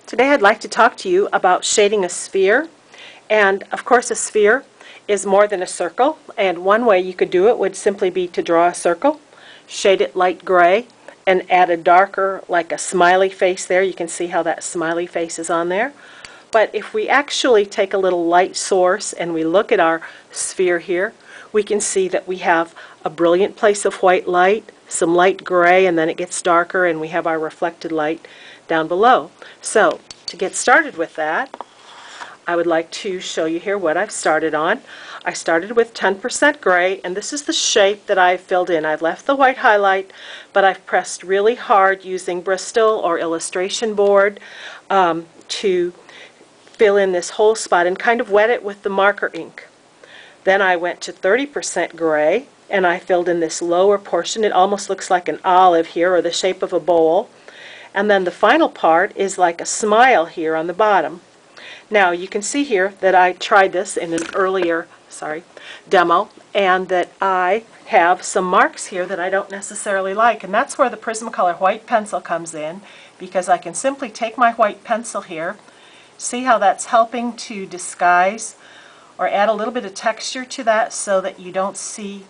Today I'd like to talk to you about shading a sphere. And of course a sphere is more than a circle, and one way you could do it would simply be to draw a circle, shade it light gray, and add a darker, like a smiley face there. You can see how that smiley face is on there. But if we actually take a little light source and we look at our sphere here, we can see that we have a brilliant place of white light, some light gray, and then it gets darker, and we have our reflected light down below. So to get started with that, I would like to show you here what I've started on. I started with 10% gray, and this is the shape that I've filled in. I've left the white highlight, but I've pressed really hard using Bristol or illustration board to fill in this whole spot and kind of wet it with the marker ink. Then I went to 30% gray, and I filled in this lower portion. It almost looks like an olive here, or the shape of a bowl. And then the final part is like a smile here on the bottom. Now you can see here that I tried this in an earlier demo, and that I have some marks here that I don't necessarily like, and that's where the Prismacolor white pencil comes in, because I can simply take my white pencil here, see how that's helping to disguise or add a little bit of texture to that so that you don't see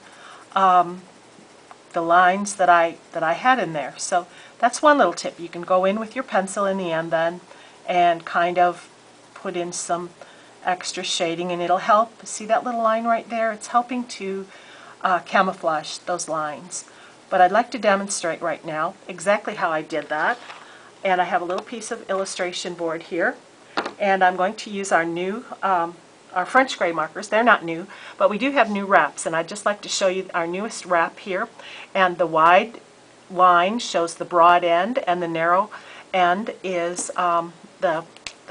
the lines that I had in there. So that's one little tip. You can go in with your pencil in the end then and kind of put in some extra shading, and it'll help. See that little line right there? It's helping to camouflage those lines. But I'd like to demonstrate right now exactly how I did that. And I have a little piece of illustration board here, and I'm going to use our new our French gray markers. They're not new, but we do have new wraps, and I'd just like to show you our newest wrap here. And the wide line shows the broad end, and the narrow end is the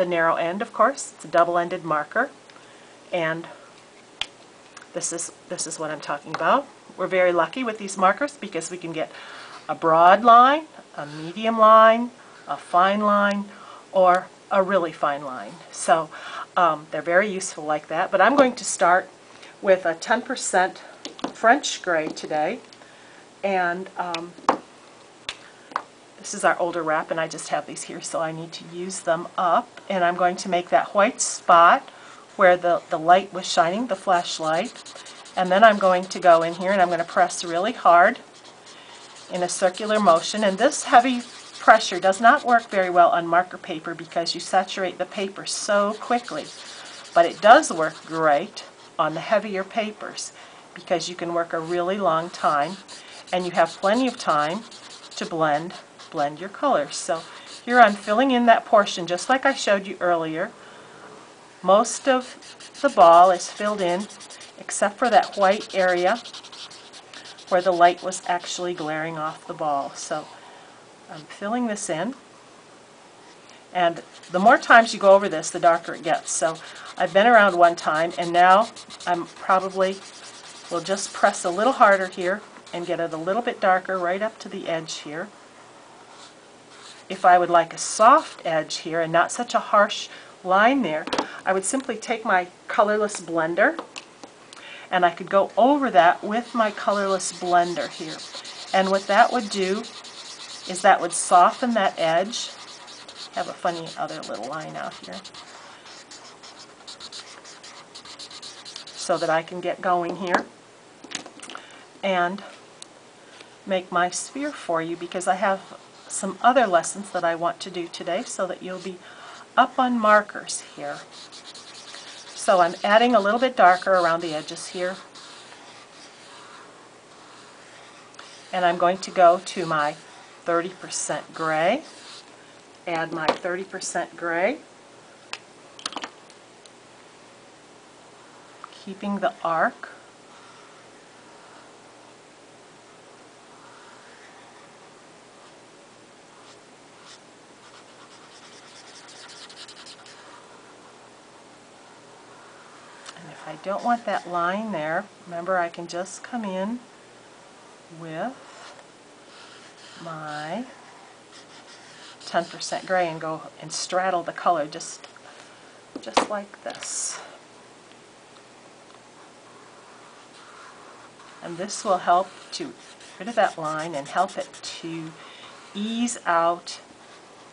narrow end, of course. It's a double-ended marker, and this is what I'm talking about. We're very lucky with these markers because we can get a broad line, a medium line, a fine line, or a really fine line. So they're very useful like that. But I'm going to start with a 10% French gray today, and this is our older wrap, and I just have these here, so I need to use them up. And I'm going to make that white spot where the light was shining, the flashlight. And then I'm going to go in here and I'm going to press really hard in a circular motion. And this heavy pressure does not work very well on marker paper because you saturate the paper so quickly. But it does work great on the heavier papers because you can work a really long time, and you have plenty of time to blend your colors. So here I'm filling in that portion just like I showed you earlier. Most of the ball is filled in except for that white area where the light was actually glaring off the ball. So I'm filling this in, and the more times you go over this, the darker it gets. So I've been around one time, and now I'm probably will just press a little harder here and get it a little bit darker right up to the edge here. If I would like a soft edge here and not such a harsh line there, I would simply take my colorless blender, and I could go over that with my colorless blender here. And what that would do is that would soften that edge. Have a funny other little line out here, so that I can get going here and make my sphere for you, because I have some other lessons that I want to do today so that you'll be up on markers here. So I'm adding a little bit darker around the edges here, and I'm going to go to my 30% gray, add my 30% gray, keeping the arc. And if I don't want that line there, remember I can just come in with my 10% gray and go and straddle the color just like this. And this will help to get rid of that line and help it to ease out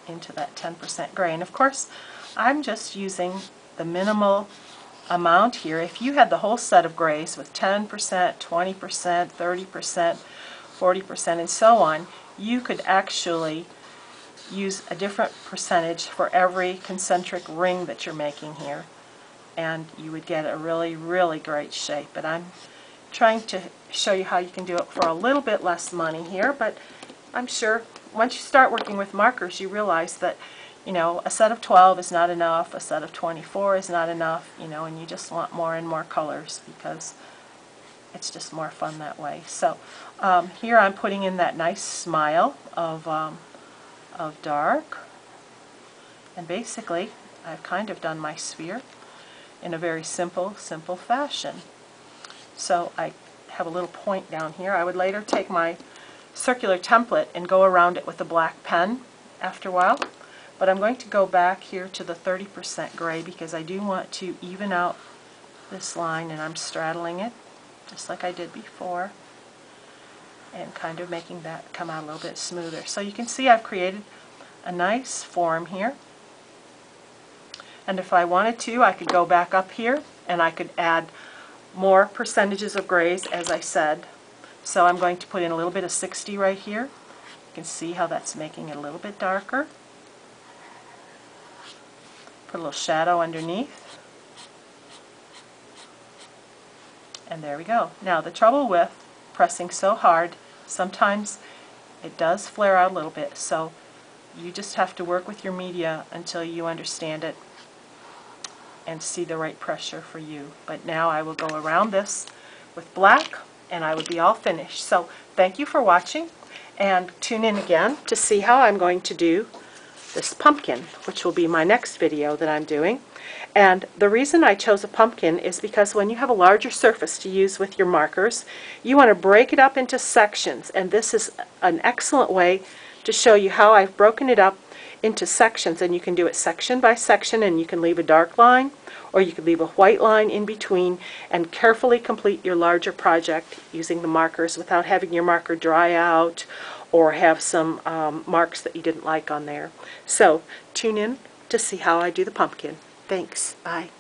into that 10% gray. And of course, I'm just using the minimal amount here. If you had the whole set of grays with 10%, 20%, 30%, 40%, and so on, you could actually use a different percentage for every concentric ring that you're making here, and you would get a really, really great shape. But I'm trying to show you how you can do it for a little bit less money here, but I'm sure once you start working with markers, you realize that, you know, a set of 12 is not enough, a set of 24 is not enough, you know, and you just want more and more colors because it's just more fun that way. So here I'm putting in that nice smile of dark, and basically I've kind of done my sphere in a very simple fashion. So I have a little point down here. I would later take my circular template and go around it with a black pen after a while, but I'm going to go back here to the 30% gray because I do want to even out this line, and I'm straddling it just like I did before and kind of making that come out a little bit smoother. So you can see I've created a nice form here, and if I wanted to, I could go back up here and I could add more percentages of grays, as I said. So I'm going to put in a little bit of 60 right here. You can see how that's making it a little bit darker. Put a little shadow underneath. And there we go. Now the trouble with pressing so hard, sometimes it does flare out a little bit, so you just have to work with your media until you understand it and see the right pressure for you. But now I will go around this with black and I would be all finished. So thank you for watching, and tune in again to see how I'm going to do this pumpkin, which will be my next video that I'm doing. And the reason I chose a pumpkin is because when you have a larger surface to use with your markers, you want to break it up into sections, and this is an excellent way to show you how I've broken it up into sections. And you can do it section by section, and you can leave a dark line or you could leave a white line in between and carefully complete your larger project using the markers without having your marker dry out or have some marks that you didn't like on there. So tune in to see how I do the pumpkin. Thanks. Bye.